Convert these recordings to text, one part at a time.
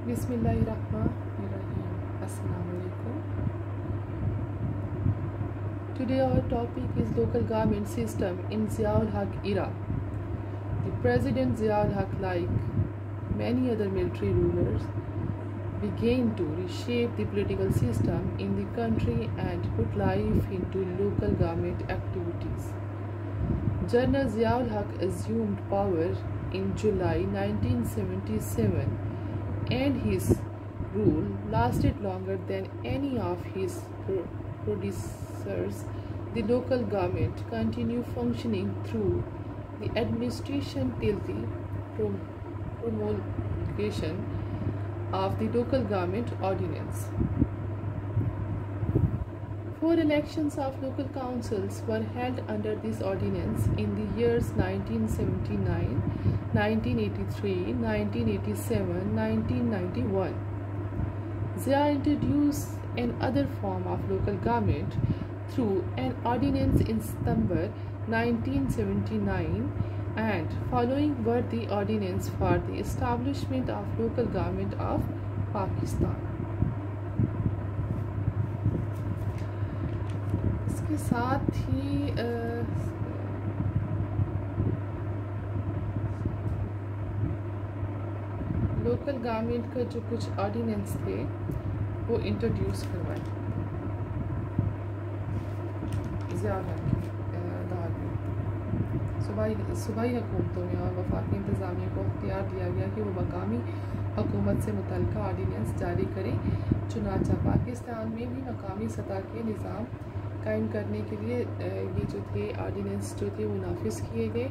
Bismillahirrahmanirrahim. Assalamu alaikum. Today our topic is local government system in Ziaul Haq era. The President Ziaul Haq, like many other military rulers, began to reshape the political system in the country and put life into local government activities. General Ziaul Haq assumed power in July 1977, and his rule lasted longer than any of his predecessors. The local government continued functioning through the administration till the promulgation of the local government ordinance. 4 elections of local councils were held under this ordinance in the years 1979, 1983, 1987, 1991. Zia introduced another form of local government through an ordinance in September 1979, and following were the ordinance for the establishment of local government of Pakistan. इसके साथ ही local government का जो कुछ ordinance थे वो introduce करवाए ज़्यादा की दौर में। सूबाई हुकूमतों में और वफाकी इंतज़ामिया को अख्तियार दिया गया कि वो मकामी हुकूमत से मुतल्लिका ऑर्डिनेंस जारी करें। चुनांचा पाकिस्तान में भी मकामी सतह के निज़ाम कायम करने के लिए ये जो थे ऑर्डिनेंस जो थे वो नाफिज किए गए,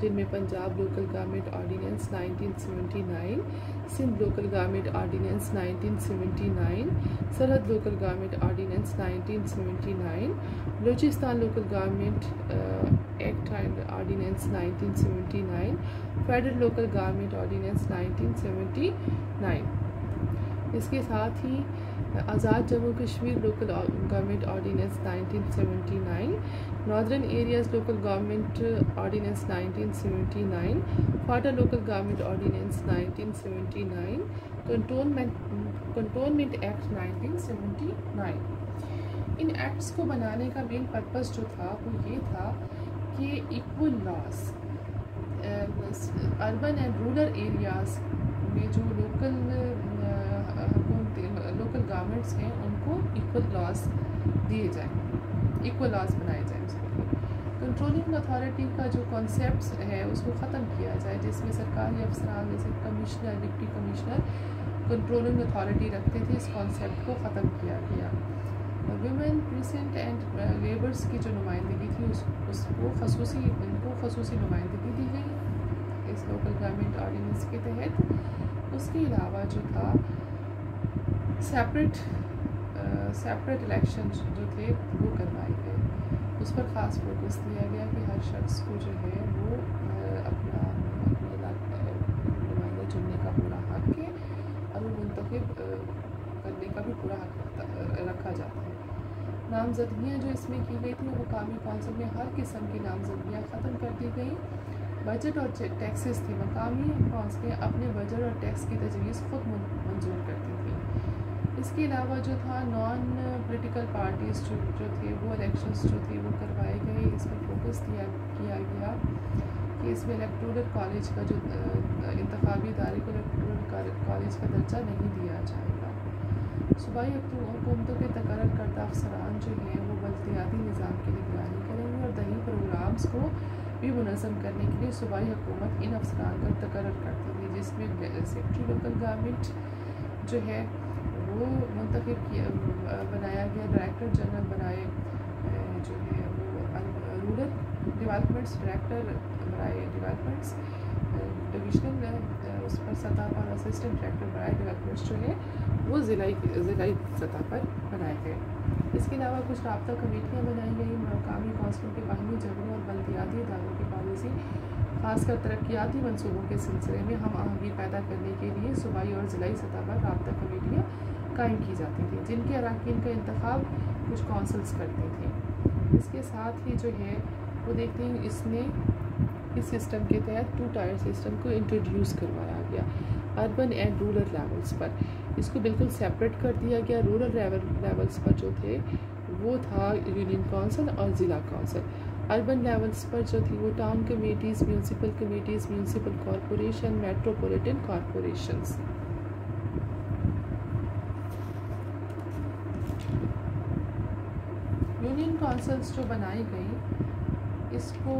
जिनमें Punjab local government ordinance 1979, Sindh local government ordinance 1979, Sarhad local government ordinance 1979, Balochistan local government act and ordinance 1979, federal local government ordinance 1979। इसके साथ ही Azad Jammu Kashmir local government ordinance 1979, northern areas local government ordinance 1979, FATA local government ordinance 1979, cantonment act 1979। इन acts को बनाने का main purpose जो था वो ये था कि equal loss urban and rural areas में जो लोकल गवर्नमेंट्स हैं उनको इक्वल लॉज दिए जाएं, इक्वल लॉज बनाए जाएं। उसके लिए कंट्रोलिंग अथॉरिटी का जो कॉन्सेप्ट है उसको ख़त्म किया जाए, जिसमें सरकारी अफसरान जैसे commissioner, deputy commissioner controlling authority रखते थे। इस कॉन्सेप्ट को ख़त्म किया गया। वुमेन प्रेसिडेंट एंड लेबर्स की जो नुमाइंदगी थी उसको खसूसी नुमाइंदगी दी गई इस लोकल गवर्नमेंट ऑर्डिनेंस के तहत। उसके अलावा जो था सेपरेट इलेक्शन जो थे वो करवाए गए। उस पर ख़ास फोकस दिया गया कि हर शख्स को जो है वो अपने नुमाइंदा चुनने का पूरा हक है और वो मुंतखब करने का भी पूरा हक रखा जाता है। नामजदगियाँ जो इसमें की गई थी वो मकामी कौंसिल में हर किस्म की नामजदगियाँ ख़त्म कर दी गई। बजट और टैक्सेस थे, मकामी कौंसिलें अपने बजट और टैक्स की तजवीज़ खुद मंजूर करती थी। इसके अलावा जो था नॉन पॉलिटिकल पार्टीज़ जो थे वो इलेक्शंस जो थे वो करवाए गए। इस पर फोकस किया गया कि इसमें इलेक्टोरल कॉलेज का जो इंतखाबी इदारे को इलेक्टोरल कॉलेज का दर्जा नहीं दिया जाएगा। सूबाई हुकूमतों के तकर्रर करदा अफसरान जो हैं वो बल्दियाती निज़ाम की निगरानी करेंगे और दही प्रोग्राम्स को भी मुनज़्ज़म करने के लिए सूबाई हुकूमत इन अफसरान का तकर्रर करती है, जिसमें सेक्रेटरी लोकल गवर्नमेंट जो है वो मुंतखब बनाया गया, डायरेक्टर जनरल बनाए जो है वो रूरल डेवलपमेंट्स डायरेक्टर बनाए डेवलपमेंट्स, डिविजनल उस पर सतह पर असिस्टेंट डायरेक्टर बनाए डेवलपमेंट्स जो है वो ज़िलाई सतह पर बनाए गए। इसके अलावा कुछ राब्ता कमेटियाँ बनाई गई। मकामी कौंसिलों के बाहमी झगड़ों और बल्दियाती इदारों की पॉलिसी खासकर तरक्याती मनसूबों के सिलसिले में हम आहंगी पैदा करने के लिए सूबाई और ज़िलाई सतह पर राब्ता कमेटियाँ कायम की जाती थी, जिनके अरकान का इंतखाब कुछ कौंसल्स करते थे। इसके साथ ही जो है वो देखते हैं इसमें इस सिस्टम के तहत 2 टायर सिस्टम को इंट्रोड्यूस करवाया गया अर्बन एंड रूरल लेवल्स पर। इसको बिल्कुल सेपरेट कर दिया गया। रूरल लेवल्स पर जो थे वो था यूनियन काउंसिल और ज़िला काउंसिल। अर्बन लेवल्स पर जो थी वो town committees, municipal corporation, metropolitan corporations. Union councils जो बनाई गई, इसको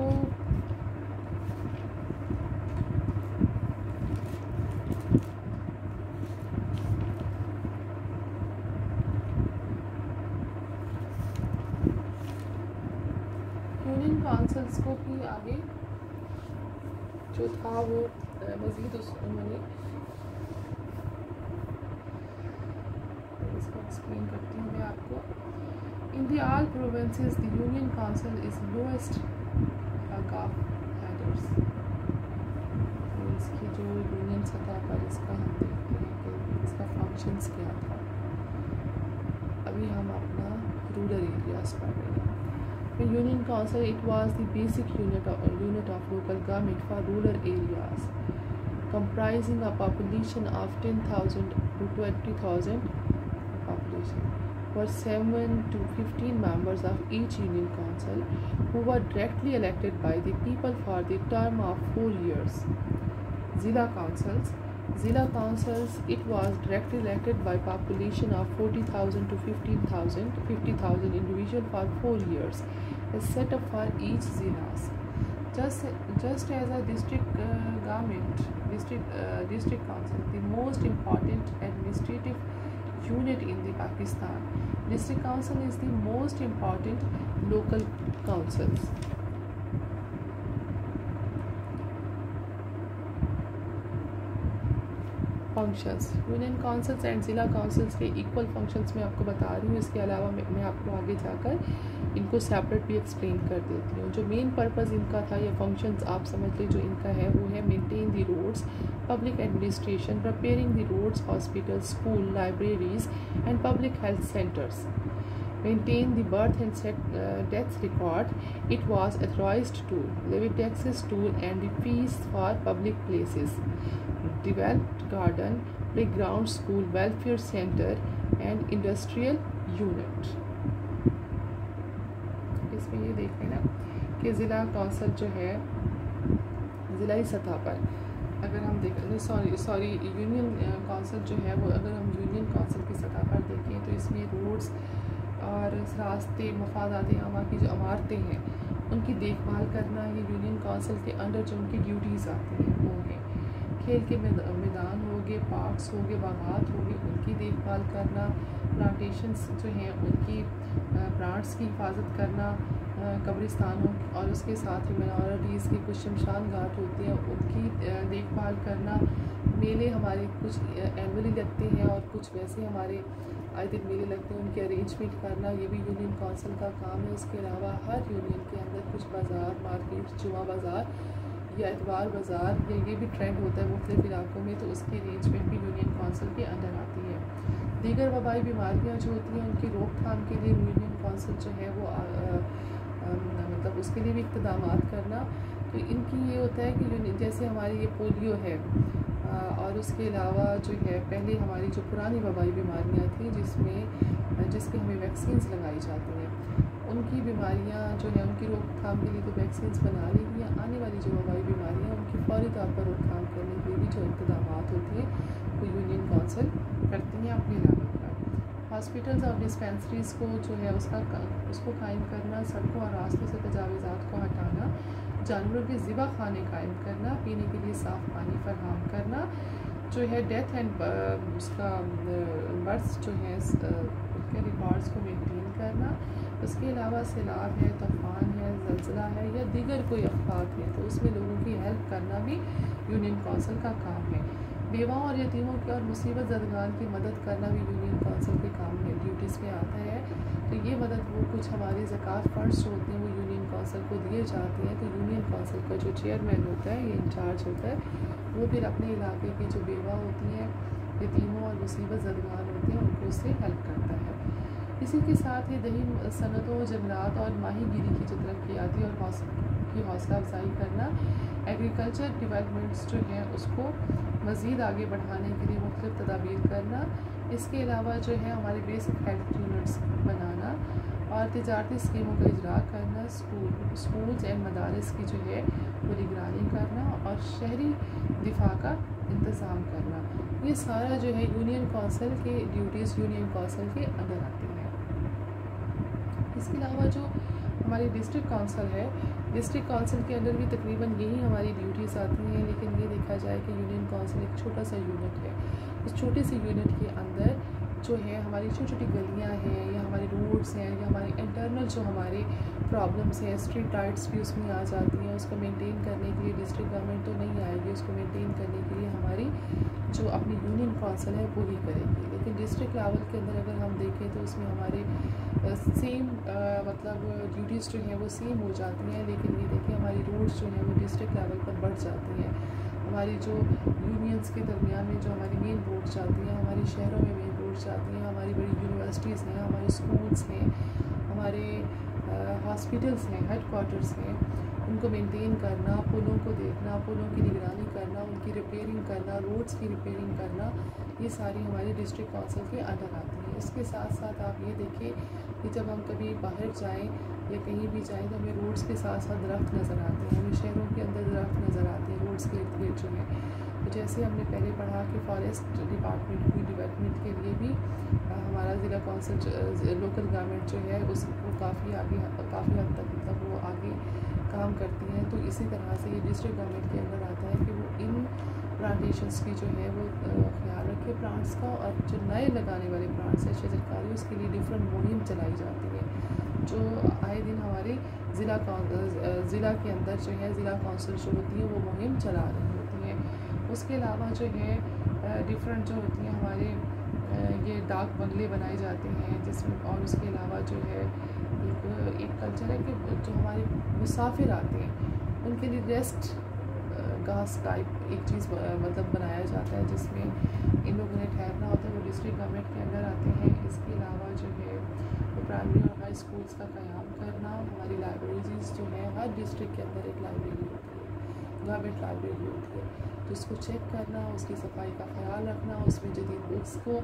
यूनियन काउंसिल्स को भी आगे जो था वो मज़ीद उन्होंने इसको एक्सप्लेन करती हूँ मैं आपको। In the all provinces, the Union Council is lowest of headers. इसकी जो यूनियन सतह पर इसका हम देखते हैं कि इसका फंक्शंस क्या था। अभी हम अपना रूरल एरियाज पढ़ रहे हैं। The Union Council, it was the basic unit of local government for rural areas, comprising a population of 10,000 to 20,000 population. For 7 to 15 members of each union council who were directly elected by the people for the term of 4 years. Zilla councils, it was directly elected by population of 40,000 to 50,000 individual for 4 years, is set up for each zillas. Just as a district government, district council, the most important administrative unit in the Pakistan, district council is the most important local councils. Functions, union councils and ज़िला councils के equal functions मैं आपको बता रही हूँ। इसके अलावा मैं आपको आगे जाकर इनको सेपरेट भी एक्सप्लेन कर देती हूँ। जो मेन पर्पस इनका था, ये फंक्शंस आप समझ लीजिए जो इनका है वो है maintain the roads, public administration, preparing the roads, hospital, school, libraries and public health centres, maintain the birth and death record. It was authorized to levy taxes to and the fees for public places, developed garden, playground, school, welfare center and industrial unit. इसमें ये देख लेना कि ज़िला council जो है ज़िलाई सतह पर अगर हम देखें सॉरी यूनियन कौंसल जो है वो अगर हम यूनियन कौंसल की सतह पर देखें तो इसमें रोड्स और रास्ते, मफादात आमा की जो इमारतें हैं उनकी देखभाल करना ये यूनियन काउंसिल के अंडर जो उनकी ड्यूटीज़ आती हैं वो हैं। खेल के मैदान हो गए, पार्क्स हो गए, बागात हो गए, उनकी देखभाल करना, प्लांटेशंस जो हैं उनकी प्लांट्स की हिफाजत करना, कब्रिस्तानों और उसके साथ ही मिनॉरिटीज़ की कुछ शमशान घाट होते हैं उनकी देखभाल करना। मेले हमारे कुछ एनुअली लगते हैं और कुछ वैसे हमारे आए दिन मेले लगते हैं, उनकी अरेंजमेंट करना ये भी यूनियन काउंसिल का काम है। इसके अलावा हर यूनियन के अंदर कुछ बाज़ार, मार्केट, जुमा बाज़ार या एतवार बाज़ार या ये भी ट्रेंड होता है मुख्तलिफ इलाकों में, तो उसकी अरेंजमेंट भी यूनियन काउंसिल के अंदर आती है। दीगर वबाई बीमारियाँ जो होती हैं उनकी रोकथाम के लिए यूनियन काउंसिल जो है वो मतलब उसके लिए भी इक़्तिदाम करना। तो इनकी ये होता है कि जैसे हमारी ये पोलियो है और उसके अलावा जो है पहले हमारी जो पुरानी वबाई बीमारियाँ थी जिसके हमें वैक्सीन्स लगाई जाती हैं, उनकी बीमारियाँ जो है उनकी रोकथाम के लिए तो वैक्सीन्स बना ली हैं। आने वाली जो वबाई बीमारियाँ उनकी फौरी तौर पर रोकथाम करने के लिए भी जो इक़्तिदाम होती हैं वो यूनियन काउंसिल करती हैं अपने लेवल पर। हॉस्पिटल्स और डिस्पेंसरीज़ को जो है उसको कायम करना, सड़कों और रास्तों से तजावीज़ात को हटाना, जानवरों के ज़िबा खाने कायम करना, पीने के लिए साफ़ पानी फराहम करना, जो है डेथ एंड उसका बर्थ जो है उनके रिकॉर्ड्स को मेंटेन करना। उसके अलावा सैलाब है, तूफ़ान है, ज़लज़ला है या दीगर कोई आफ़ात है तो उसमें लोगों की हेल्प करना भी यूनियन काउंसिल का काम है। बेवाओं और यतीमों की और मुसीबत ज़दगान की मदद करना भी यूनियन काउंसिल के काम में ड्यूटीज़ में आता है। तो ये मदद वो कुछ हमारे ज़कात फ़ंड्स जो होते हैं वो यूनियन काउंसिल को दिए जाते हैं। तो यूनियन काउंसिल का जो चेयरमैन होता है, ये इंचार्ज होता है, वो फिर अपने इलाके की जो बेवा होती हैं, यतीमों और मुसीबत ज़दगान होते हैं उनको उससे हेल्प करता है। इसी के साथ ही दही सनतों, जंगलात और माहीगीरी की जो तरक्याती और उनकी हौसला अफजाई करना, एग्रीकल्चर डेवलपमेंट्स जो हैं उसको मज़ीद आगे बढ़ाने के लिए मुख्तलिफ तदाबीर करना, इसके अलावा जो है हमारे बेसिक हेल्थ यूनिट्स बनाना और तिजारती स्कीमों का इजरा करना, स्कूल्स एंड मदारस की जो है वो निगरानी करना और शहरी दिफा का इंतज़ाम करना। ये सारा जो है यूनियन कौंसिल के ड्यूटीज़ यूनियन कौंसिल के अंदर आती हैं। इसके अलावा जो हमारी डिस्ट्रिक्ट काउंसिल है, डिस्ट्रिक्ट काउंसिल के अंदर भी तकरीबन यही हमारी ड्यूटीज़ आती हैं, लेकिन ये देखा जाए कि यूनियन काउंसिल एक छोटा सा यूनिट है। इस छोटे से यूनिट के अंदर जो है हमारी छोटी छोटी गलियाँ हैं या हमारे रोड्स हैं या हमारे इंटरनल जो हमारे प्रॉब्लम्स हैं, स्ट्रीट लाइट्स भी उसमें आ जाती हैं। उसको मेंटेन करने के लिए डिस्ट्रिक्ट गवर्नमेंट तो नहीं आएगी, उसको मेंटेन करने के लिए हमारी जो अपनी यूनियन काउंसिल है वो ही करेगी। लेकिन डिस्ट्रिक्ट लेवल के अंदर अगर हम देखें तो उसमें हमारे सेम मतलब ड्यूटीज़ जो हैं वो सेम हो जाती हैं, लेकिन ये देखिए हमारी रोड्स जो हैं वो डिस्ट्रिक्ट लेवल पर बढ़ जाती हैं। हमारी जो यूनियंस के दरमियान में जो हमारी मेन रोड्स जाती हैं, हमारे शहरों में मेन रोड्स जाती हैं, हमारी बड़ी यूनिवर्सिटीज़ हैं, हमारे स्कूल्स हैं, हमारे हॉस्पिटल्स हैं, हेड क्वार्टर्स हैं, उनको मेंटेन करना, पुलों को देखना, पुलों की निगरानी करना, उनकी रिपेयरिंग करना, रोड्स की रिपेयरिंग करना, ये सारी हमारी डिस्ट्रिक्ट काउंसिल के अंदर आती हैं। इसके साथ साथ आप ये देखिए कि जब हम कभी बाहर जाएं या कहीं भी जाएं तो हमें रोड्स के साथ साथ दरख्त नज़र आते हैं, हमें शहरों के अंदर दरख्त नज़र आते हैं रोड्स के इर्द गिर्द जो है। तो जैसे हमने पहले पढ़ा कि फॉरेस्ट डिपार्टमेंट की डेवलपमेंट के लिए भी हमारा ज़िला कौंसिल लोकल गवर्नमेंट जो है उसको काफ़ी हद तक मतलब वो आगे काम करती हैं। तो इसी तरह से ये डिस्ट्रिक्ट गवर्नमेंट के अंदर आता है कि वो इन प्लांटेशंस की जो है वो ख्याल रखे प्लांट्स का, और जो नए लगाने वाले प्लांट्स हैं शजरकारी उसके लिए डिफरेंट मुहिम चलाई जाती है, जो आए दिन हमारे ज़िला के अंदर जो है ज़िला कौंसिल जो होती है वो मुहिम चला रही होती है। उसके अलावा जो है डिफरेंट जो होती हैं हमारे ये डाक बंगले बनाए जाते हैं जिसमें, और उसके अलावा जो है एक कल्चर है कि जो हमारे मुसाफिर आते हैं उनके लिए रेस्ट घास टाइप एक चीज़ मतलब बनाया जाता है जिसमें इन लोगों ने ठहरना होता है, वो डिस्ट्रिक्ट गवर्नमेंट के अंदर आते हैं। इसके अलावा जो है वो प्राइमरी और हाई स्कूल्स का क़याम करना, हमारी लाइब्रेरीज़ जो है हर डिस्ट्रिक्ट के अंदर एक लाइब्रेरी होती है, गवर्नमेंट लाइब्रेरी होती है, तो उसको चेक करना, उसकी सफाई का ख्याल रखना, उसमें जदीद बुक्स को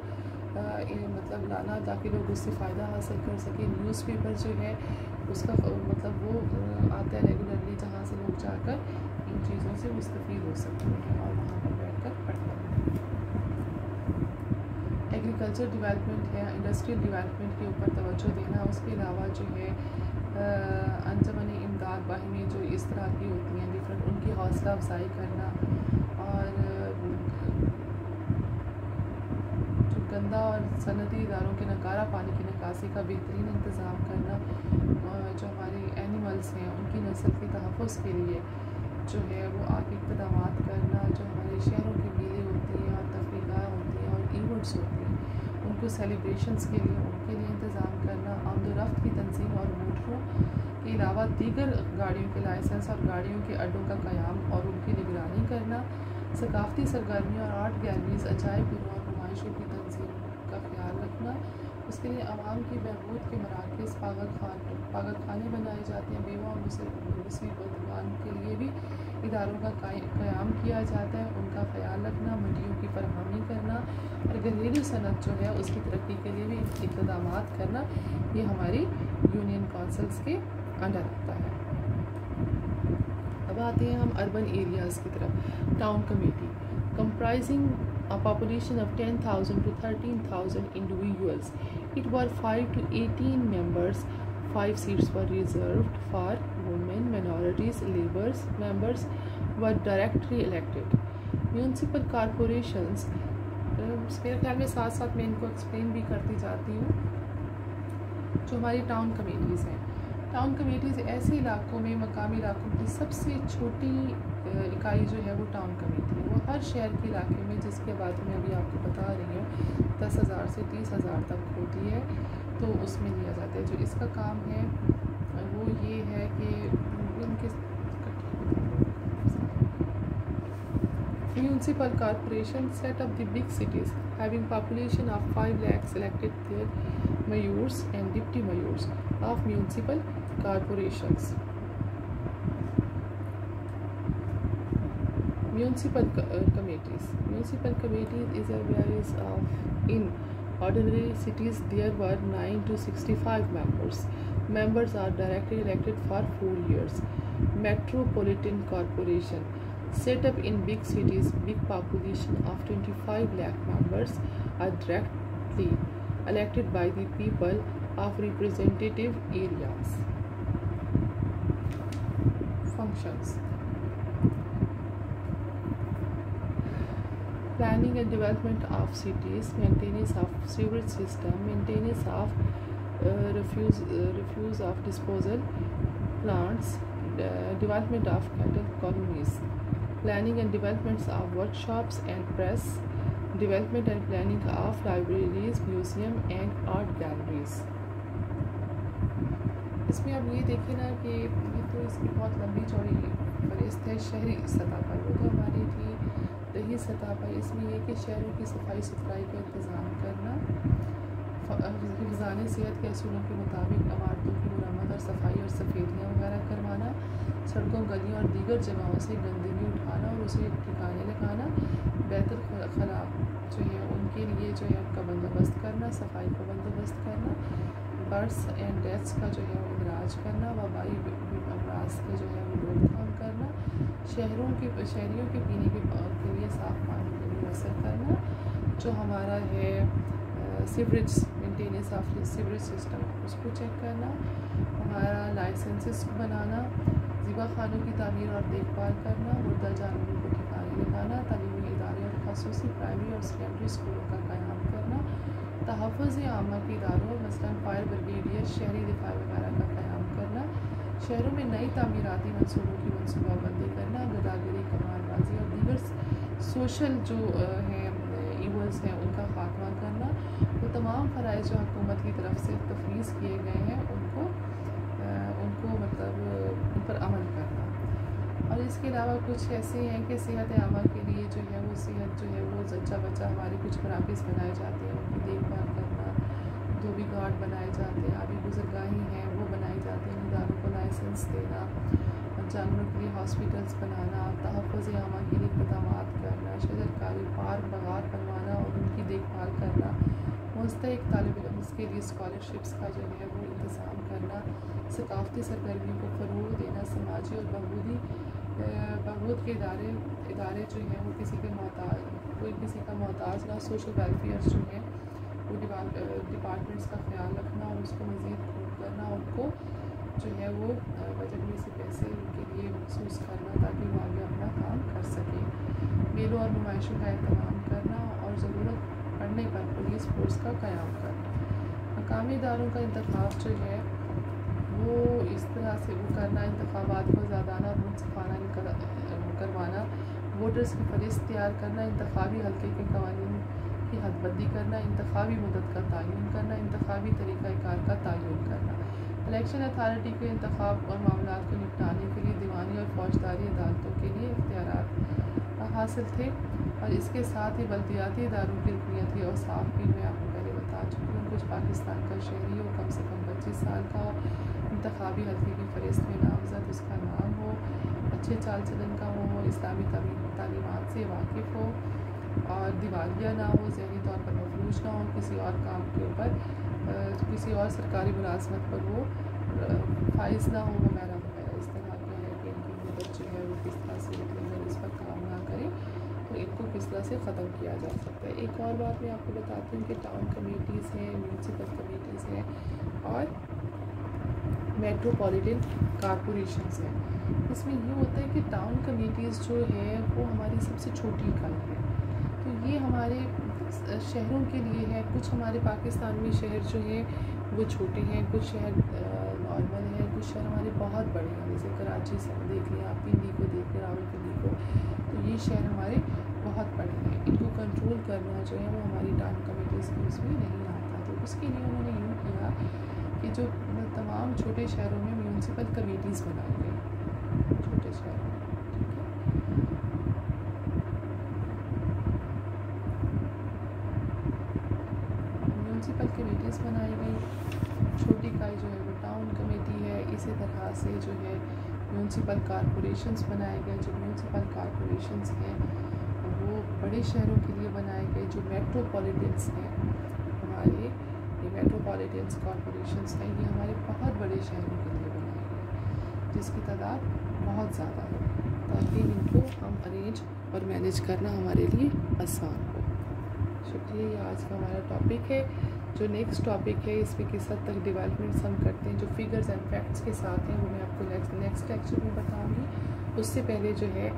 मतलब लाना ताकि लोग उससे फ़ायदा हासिल कर सकें। न्यूज़पेपर जो है उसका मतलब वो आता है रेगुलरली जहाँ से लोग जाकर इन चीज़ों से मुस्तफ़ीद हो सकते हैं और वहाँ पर बैठकर पढ़ते हैं। एग्रीकल्चर डेवलपमेंट है, इंडस्ट्रियल डेवलपमेंट के ऊपर तवज्जो देना। उसके अलावा जो है अंजमन इमदाद बाहिनी जो इस तरह की होती हैं डिफरेंट, उनकी हौसला अफजाई करना और जो गंदा और सनती इदारों के नकारा पानी की निकासी का बेहतरीन इंतज़ाम करना, और जो हमारे एनिमल्स हैं उनकी नस्ल के तहफ़्फ़ुज़ के लिए जो है वो आगे इक़दाम करना, जो हमारे शहरों के मेले होती हैं और तफरीक़ाह होती हैं और इवेंट्स होती हैं उनको सेलिब्रेशंस के लिए उनके लिए इंतज़ाम करना, आमदोरफ्त की तंजीम और मोटरों के अलावा दीगर गाड़ियों के लाइसेंस और गाड़ियों के अड्डों का क़याम और उनकी निगरानी करना, सकाफ़ती सरगर्मियों और आर्ट गैलरीज, अजायब घरों और नुमाइशों की तंजीम का ख्याल रखना। उसके लिए आवाम की बहबूद के मराकज़ पागलखाने बनाए जाते हैं, बेवा और मुसीबतगान के लिए भी इदारों का क़याम किया जाता है, उनका ख्याल रखना, मंडियों की फराहमी करना और घरेलू सनत जो है उसकी तरक्की के लिए भी इक़दाम करना, ये हमारी यूनियन काउंसिल्स के अंडर आता है। अब आते हैं हम अर्बन एरियाज़ की तरफ। Town committee comprising a population of 10,000 to 13,000 individuals. It were 5 to 18 members. 5 seats were reserved for women, minorities, labour members were directly elected. Municipal corporations, मेरे ख्याल में साथ साथ मैं इनको एक्सप्लेन भी करती जाती हूँ। जो हमारी टाउन कमेटीज़ हैं, टाउन कमेटीज़ ऐसे इलाकों में, मकामी इलाकों की सबसे छोटी इकाई जो है वो टाउन कमेटी है। वो हर शहर के इलाके में, जिसके बारे में अभी आपको बता रही हूँ, 10,000 से 30,000 तक होती है, तो उसमें लिया जाता है। जो इसका काम है वो ये है कि इनके municipal corporation set up the big cities having population of 5 lakh selected their mayors and deputy mayors of municipal corporations. Municipal committees. Municipal committees is a varies of in ordinary cities there were 9 to 65 members. Members are directly elected for 4 years. Metropolitan corporation set up in big cities, big population of 25 lakh members are directly elected by the people of representative areas. Functions: planning and development of cities, maintenance of sewage system, maintenance of refuse of disposal plants, development of cattle colonies, planning and developments of workshops and press, development and planning of libraries, museum and art galleries. इसमें अब ये देखिए ना कि ये तो इसकी बहुत लंबी चौड़ी फहरिस्त है। शहरी सतह पर वो तो हमारी थी, दही सतह पर इसमें ये कि शहरों की सफाई सुथराई का इंतज़ाम करना, हिफ़्ज़ान सेहत के असूलों के मुताबिक इमारतों की मरम्मत और सफाई और सफ़ेदियाँ वगैरह करवाना, सड़कों गलियों और दीगर जगहों से गंदगी उठाना और उसे ठिकाने लगाना, बेहतर खला जो है उनके लिए जो है उनका बंदोबस्त करना, सफाई का बंदोबस्त करना, बर्ड्स एंड डेथ्स का जो है वो इलाज करना, वबाई अमराज का जो है वो रोकथाम करना, शहरियों के पीने के लिए साफ़ पानी के लिए असर करना, जो हमारा है sewerage maintenance of sewerage system उसको चेक करना, हमारा लाइसेंसेस बनाना, ज़िबा खानों की तामीर और देखभाल करना, मुर्दा जानवरों को ठिकाने लगाना, तालीमी इदारे और ख़ुसूसी प्राइमरी और सेकेंडरी स्कूलों का क़याम करना, तहफ़्फ़ुज़ आमा के इदारों मसलन फायर ब्रिगेड या शहरी दिफा वगैरह का क़याम करना, शहरों में नई तामीराती मंसूबों की मनसूबाबंदी करना, गदागिरी, कमालबाजी और दीगर सोशल जो हैं ईवल्स हैं उनका खात्मा करना, वो तमाम फ़राइज़ जो हुकूमत की तरफ से तफवीज़ किए गए हैं उनको मतलब उन पर अमल करना। और इसके अलावा कुछ ऐसे हैं कि सेहत आमा के लिए जो है वो सेहत जो है वो जच्चा बच्चा हमारे कुछ मराकज़ बनाए जाते हैं, उनकी देखभाल करना, धोबी घाट बनाए जाते हैं, आबी गुज़रगाहें हैं वो बनाई जाती हैं, इदारों को लाइसेंस देना, जानवरों के लिए हॉस्पिटल्स बनाना, तहफ़्फ़ुज़ आमा के लिए इक़दामात करना, शजरकारी पार्क बागात बनवाना और उनकी देखभाल करना, मुस्तहिक़ तालिब इल्म के लिए स्कॉलरशिप्स का जो है वो इंतज़ाम करना, सकाफ़ती सरगर्मियों को फ़रोग़ देना, समाजी और बहबूद के इदारे जो हैं वो कोई किसी का मोहताज ना, सोशल वेलफेयर जो है वो डिपार्टमेंट्स का ख्याल रखना और उसको मज़ीद खूब करना, उनको जो है वो बजट में से पैसे उनके लिए मखसूस करना ताकि वो आगे अपना काम कर सकें, मेलों और नुमाइशों का एहतमाम करना और ज़रूरत पड़ने पर पुलिस फोर्स का क़याम करना, मकामी इदारों का इंतखाब जो है वो इस तरह से वो करना, इंतखाबात को ज़्यादाना और मुनसिफाना करवाना, वोटर्स की फ़हरिस्त तैयार करना, इंतखाबी हल्के के कवानीन की हदबंदी करना, इंतखाबी मुद्दत का तयन करना, इंतखाबी तरीक़ाकार का तयन करना, इलेक्शन अथॉरिटी के इंतखाब और मामलात को निपटाने के लिए दीवानी और फौजदारी अदालतों के लिए इख्तियारात हासिल थे और इसके साथ ही बल्दियाती इदारों की रुकनीत थी और साफ भी मैं आपको पहले बता चुकी हूँ। कुछ पाकिस्तान का शहरी हो, कम से कम 25 साल का हो, इंतखाबी हल्के की फ़हरिस्त में नामज़द उसका नाम हो, अच्छे चाल चलन का हो, इस्लामी तालीमात से वाकिफ़ हो और दिवालिया ना हो, ज़हनी तौर पर मफलूज ना हो, किसी और काम के ऊपर किसी और सरकारी मुलाजमत पर वो फाइज ना हो वगैरह वगैरह, इस तरह का है कि इनकी मुद्दत जो है वो किस तरह से मतलब इस पर काम ना करें तो इनको किस तरह से ख़त्म किया जा सकता है। एक और बात मैं आपको बताती हूँ कि टाउन कमेटीज़ हैं, म्यूनसिपल कमेटीज़ हैं और मेट्रोपॉलिटन कॉरपोरेशंस हैं। इसमें ये होता है कि टाउन कमेटीज़ जो है वो हमारी सबसे छोटी इकाई है, तो ये हमारे शहरों के लिए है। कुछ हमारे पाकिस्तान में शहर जो हैं वो छोटे हैं, कुछ शहर नॉर्मल हैं, कुछ शहर हमारे बहुत बड़े हैं, जैसे कराची से देख लिया, आप दिल्ली को देख लिया, रावलपिंडी को, तो ये शहर हमारे बहुत बड़े हैं। इनको कंट्रोल करना जो है वो हमारी टाउन कमेटीज़ की उसमें नहीं आता, तो उसके लिए उन्होंने यूँ किया कि जो तमाम छोटे शहरों में म्यूनसिपल कमेटीज़ बनाई गई, छोटे शहरों में, म्यूनसिपल कमेटीज़ बनाई गई। छोटी इकाई जो है वो टाउन कमेटी है। इसी तरह से जो है म्यूनसिपल कॉरपोरेशंस बनाए गए। जो म्यूनसिपल कॉरपोरेशंस हैं वो बड़े शहरों के लिए बनाए गए। जो मेट्रोपॉलिटन्स हैं हमारे, ये मेट्रोपॉलिटन्स कॉरपोरेशंस हैं, ये हमारे बहुत बड़े शहरों के लिए बनाए गए जिसकी तादाद बहुत ज़्यादा है, ताकि इनको हम अरेंज और मैनेज करना हमारे लिए आसान हो। शुक्रिया। ये आज का हमारा टॉपिक है। जो नेक्स्ट टॉपिक है इसमें किस हद तक डेवलपमेंट्स हम करते हैं, जो फिगर्स एंड फैक्ट्स के साथ हैं, वो मैं आपको नेक्स्ट लेक्चर में बताऊंगी। उससे पहले जो है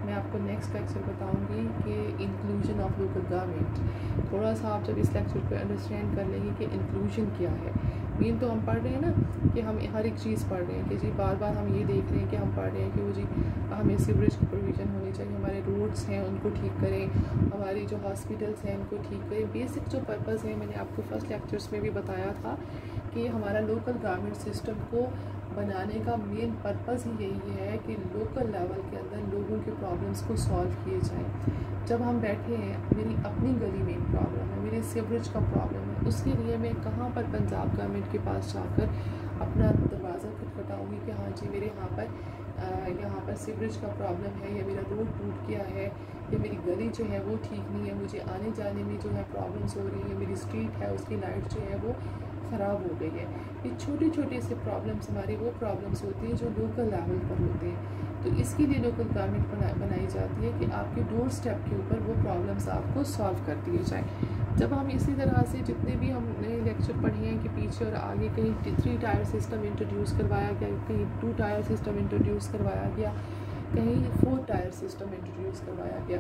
मैं आपको नेक्स्ट लेक्चर बताऊंगी कि इंक्लूजन ऑफ लोकल गवर्नमेंट। थोड़ा सा आप जब इस लेक्चर को अंडरस्टैंड कर लेंगे कि इंक्लूजन क्या है। मेन तो हम पढ़ रहे हैं ना कि हम हर एक चीज़ पढ़ रहे हैं कि जी बार बार हम ये देख रहे हैं कि हम पढ़ रहे हैं कि वो जी हमें सीवरेज की प्रोविज़न होनी चाहिए, हमारे रोड्स हैं उनको ठीक करें, हमारी जो हॉस्पिटल्स हैं उनको ठीक करें। बेसिक जो पर्पज़ है मैंने आपको फर्स्ट लेक्चर्स में भी बताया था कि हमारा लोकल गवर्नमेंट सिस्टम को बनाने का मेन पर्पज़ ही यही है कि लोकल लेवल के अंदर लोगों के प्रॉब्लम्स को सॉल्व किए जाएं। जब हम बैठे हैं, मेरी अपनी गली में एक प्रॉब्लम है, मेरे सीवरेज का प्रॉब्लम है, उसके लिए मैं कहाँ पर पंजाब गवर्नमेंट के पास जाकर अपना दरवाज़ा खटखटाऊँगी कि हाँ जी मेरे यहाँ पर सीवरेज का प्रॉब्लम है, या मेरा रोड टूट गया है, या मेरी गली जो है वो ठीक नहीं है, मुझे आने जाने में जो है प्रॉब्लम्स हो रही है, मेरी स्ट्रीट है उसकी लाइट जो है वो ख़राब हो गई है। ये छोटे छोटे से प्रॉब्लम्स हमारी वो प्रॉब्लम्स होती हैं जो लोकल लेवल पर होते हैं। तो इसके लिए लोकल गवर्नमेंट बनाई जाती है कि आपके डोर स्टेप के ऊपर वो प्रॉब्लम्स आपको सॉल्व कर दिए जाएँ। जब हम इसी तरह से जितने भी हमने लेक्चर पढ़े हैं कि पीछे और आगे कहीं 3 टायर सिस्टम इंट्रोड्यूस करवाया गया, कहीं 2 टायर सिस्टम इंट्रोड्यूस करवाया गया, कहीं 4 टायर सिस्टम इंट्रोड्यूस करवाया गया,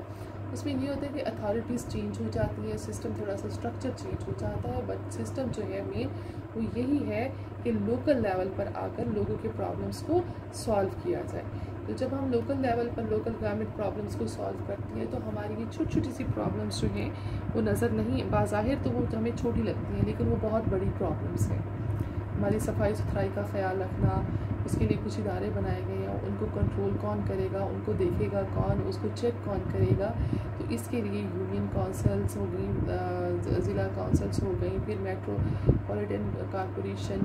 उसमें ये होता है कि अथॉरिटीज़ चेंज हो जाती है, सिस्टम थोड़ा सा स्ट्रक्चर चेंज हो जाता है, बट सिस्टम जो है मेन वो यही है कि लोकल लेवल पर आकर लोगों के प्रॉब्लम्स को सॉल्व किया जाए। तो जब हम लोकल लेवल पर लोकल गवर्नमेंट प्रॉब्लम्स को सॉल्व करती है तो हमारी ये छोटी छोटी सी प्रॉब्लम्स जो हैं वो नज़र नहीं, बाज़ाहिर तो वो हमें छोटी लगती हैं लेकिन वो बहुत बड़ी प्रॉब्लम्स हैं। हमारी सफाई सुथराई का ख्याल रखना, उसके लिए कुछ इदारे बनाए गए हैं, उनको कंट्रोल कौन करेगा, उनको देखेगा कौन, उसको चेक कौन करेगा। तो इसके लिए यूनियन काउंसिल्स हो गई, ज़िला काउंसिल्स हो गई, फिर मेट्रोपॉलिटन कॉरपोरेशन,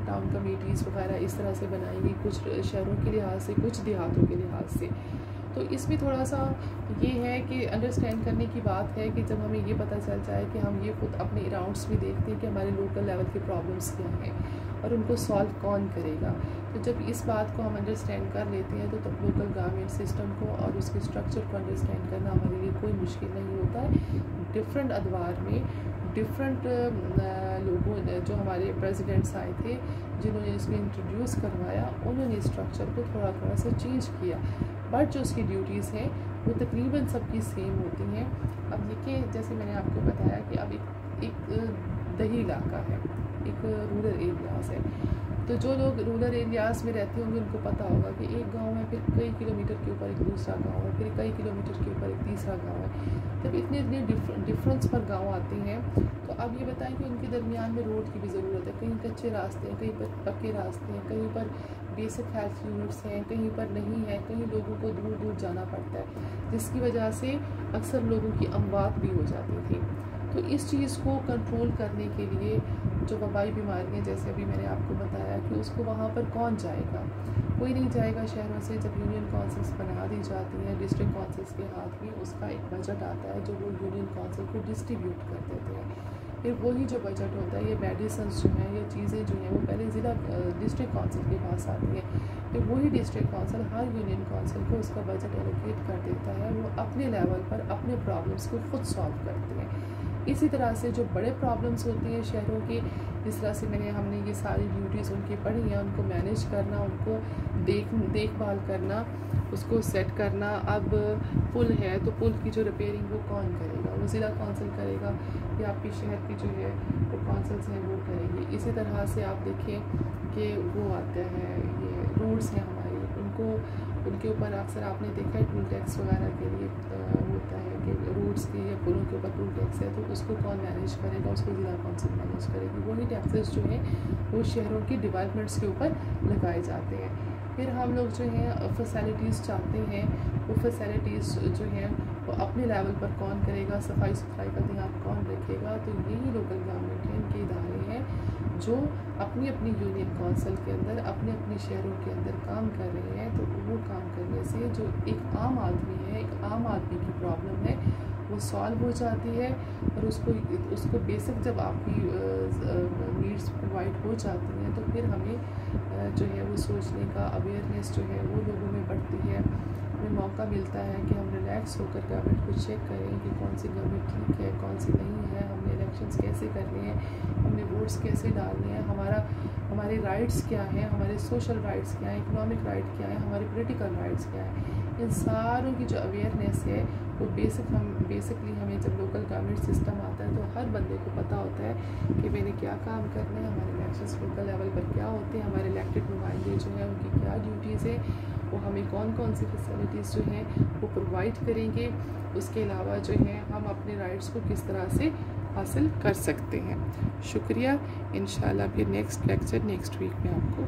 टाउन कमेटीज़ वगैरह इस तरह से बनाएंगी, कुछ शहरों के लिहाज से, कुछ देहातों के लिहाज से। तो इसमें थोड़ा सा ये है कि अंडरस्टैंड करने की बात है कि जब हमें ये पता चल जाए कि हम ये खुद अपने अराउंड्स में देखते हैं कि हमारे लोकल लेवल की प्रॉब्लम्स क्या हैं और उनको सॉल्व कौन करेगा। तो जब इस बात को हम अंडरस्टैंड कर लेते हैं तो तब लोकल गवर्नमेंट सिस्टम को और उसके स्ट्रक्चर को अंडरस्टैंड करना हमारे लिए कोई मुश्किल नहीं होता है। डिफरेंट अदवार में डिफरेंट लोगों ने, जो हमारे प्रेसिडेंट्स आए थे जिन्होंने इसको इंट्रोड्यूस करवाया, उन्होंने स्ट्रक्चर को थोड़ा थोड़ा सा चेंज किया, बट जो उसकी ड्यूटीज़ हैं वो तकरीबन सबकी सेम होती हैं। अब ये कि जैसे मैंने आपको बताया कि अब एक दही इलाका है, एक रूरल एरियाज़ है, तो जो लोग रूरल एरियाज़ में रहते होंगे उनको पता होगा कि एक गांव है, फिर कई किलोमीटर के ऊपर एक दूसरा गांव है, फिर कई किलोमीटर के ऊपर एक तीसरा गांव है। जब इतने डिफरेंस पर गांव आते हैं तो अब ये बताएं कि उनके दरमियान में रोड की भी ज़रूरत है। कहीं कच्चे रास्ते हैं, कहीं पर पक्के रास्ते हैं, कहीं पर बेसिक हेल्थ यूनिट्स हैं, कहीं पर नहीं है, कहीं लोगों को दूर दूर जाना पड़ता है, जिसकी वजह से अक्सर लोगों की अमवात भी हो जाती थी। तो इस चीज़ को कंट्रोल करने के लिए जो वबाई बीमारियाँ, जैसे अभी मैंने आपको बताया कि उसको वहाँ पर कौन जाएगा, कोई नहीं जाएगा शहरों से। जब यूनियन काउंसिल्स बना दी जाती हैं, डिस्ट्रिक्ट काउंसिल्स के हाथ में उसका एक बजट आता है जो वो यूनियन काउंसिल को डिस्ट्रीब्यूट कर देते हैं। फिर वही जो बजट होता है, ये मेडिसिन्स जो हैं, ये चीज़ें जो हैं वो पहले ज़िला डिस्ट्रिक्ट काउंसिल के पास आती है, फिर वही डिस्ट्रिक्ट काउंसिल हर यूनियन काउंसिल को उसका बजट एलोकेट कर देता है। वो अपने लेवल पर अपने प्रॉब्लम्स को खुद सॉल्व करते हैं। इसी तरह से जो बड़े प्रॉब्लम्स होती हैं शहरों के, जिस तरह से हमने ये सारी ड्यूटीज़ उनकी पढ़ी हैं, उनको मैनेज करना, उनको देखभाल करना, उसको सेट करना। अब पुल है तो पुल की जो रिपेयरिंग वो कौन करेगा, वो ज़िला काउंसिल करेगा या आपके शहर की जो है वो काउंसिल्स हैं वो करेंगे। इसी तरह से आप देखें कि वो आता है, ये रोड्स हैं हमारे, उनके ऊपर अक्सर आपने देखा है टूल टैक्स वगैरह के लिए होता है कि रोड्स के या पुलों के ऊपर टूल टैक्स है, तो उसको कौन मैनेज करेगा, उसको ज़िला काउंसिल मैनेज करेगी। वही टैक्सेस जो हैं वो शहरों की डेवलपमेंट्स के ऊपर लगाए जाते हैं। फिर हम लोग जो हैं फैसिलिटीज़ चाहते हैं, वो फैसिलिटीज़ जो हैं वो अपने लेवल पर कौन करेगा, सफाई सुथराई का ध्यान कौन रखेगा। तो यही लोकल गवर्नमेंट है, इनके इदारे हैं जो अपनी अपनी यूनियन काउंसिल के अंदर अपने अपने शहरों के अंदर काम कर रहे हैं। तो वो काम करने से जो एक आम आदमी है, एक आम आदमी की प्रॉब्लम है वो सॉल्व हो जाती है, और उसको बेसिक जब आपकी नीड्स प्रोवाइड हो जाती हैं तो फिर हमें जो है वो सोचने का अवेयरनेस जो है वो लोगों में बढ़ती है। हमें मौका मिलता है कि हम रिलैक्स होकर गवर्नमेंट को चेक करें कि कौन सी गवर्नमेंट ठीक है, कौन सी नहीं है, हमने इलेक्शंस कैसे करने हैं, हमने वोट्स कैसे डालने हैं, हमारे राइट्स क्या हैं, हमारे सोशल राइट्स क्या हैं, इकोनॉमिक राइट क्या है, हमारे पॉलिटिकल राइट्स क्या है। इन सारों की जो अवेयरनेस है वो बेसिकली हमें जब लोकल गवर्नमेंट सिस्टम आता है तो हर बंदे को पता होता है कि मैंने क्या काम करना है, हमारे इलेक्शंस लोकल लेवल पर क्या होते हैं, हमारे इलेक्टेड नुमाइंदे जो हैं उनकी क्या ड्यूटीज़ है, वो हमें कौन कौन सी फैसिलिटीज़ जो हैं वो प्रोवाइड करेंगे। उसके अलावा जो है हम अपने राइट्स को किस तरह से हासिल कर सकते हैं। शुक्रिया। इंशाल्लाह फिर नेक्स्ट लेक्चर नेक्स्ट वीक में आपको